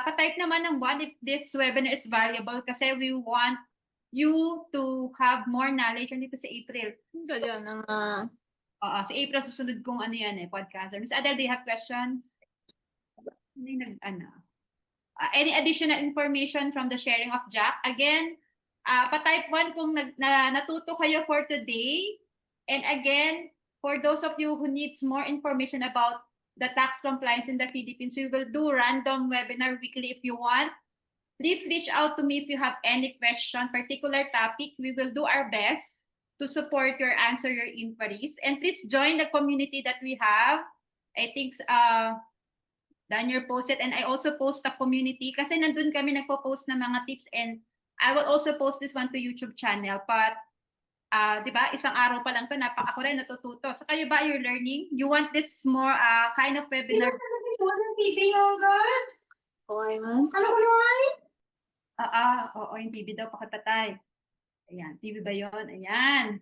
Pa-type naman ng 1 if this webinar is valuable kasi we want you to have more knowledge. Andito si April. Ganyan ang Si April susunod kong ano yan podcaster. Miss Adele, do you have questions? Any additional information from the sharing of Jack? Again, pa-type 1 kung natuto kayo for today. And again, for those of you who needs more information about the tax compliance in the Philippines, we will do random webinar weekly if you want. Please reach out to me if you have any question, particular topic. We will do our best to support your answer, your inquiries. And please join the community that we have. I think Daniel posted, and I also post a community kasi nandun kami nagpo-post ng mga tips, and I will also post this one to YouTube channel. But, di ba, isang araw pa lang to, ako rin natututo. So kayo ba, you're learning? You want this more kind of webinar? Wasn't TV yoga? okay man. Ano ko naman? Oo, yung TV daw, pakatay. Ayan, TV ba yun? Ayan.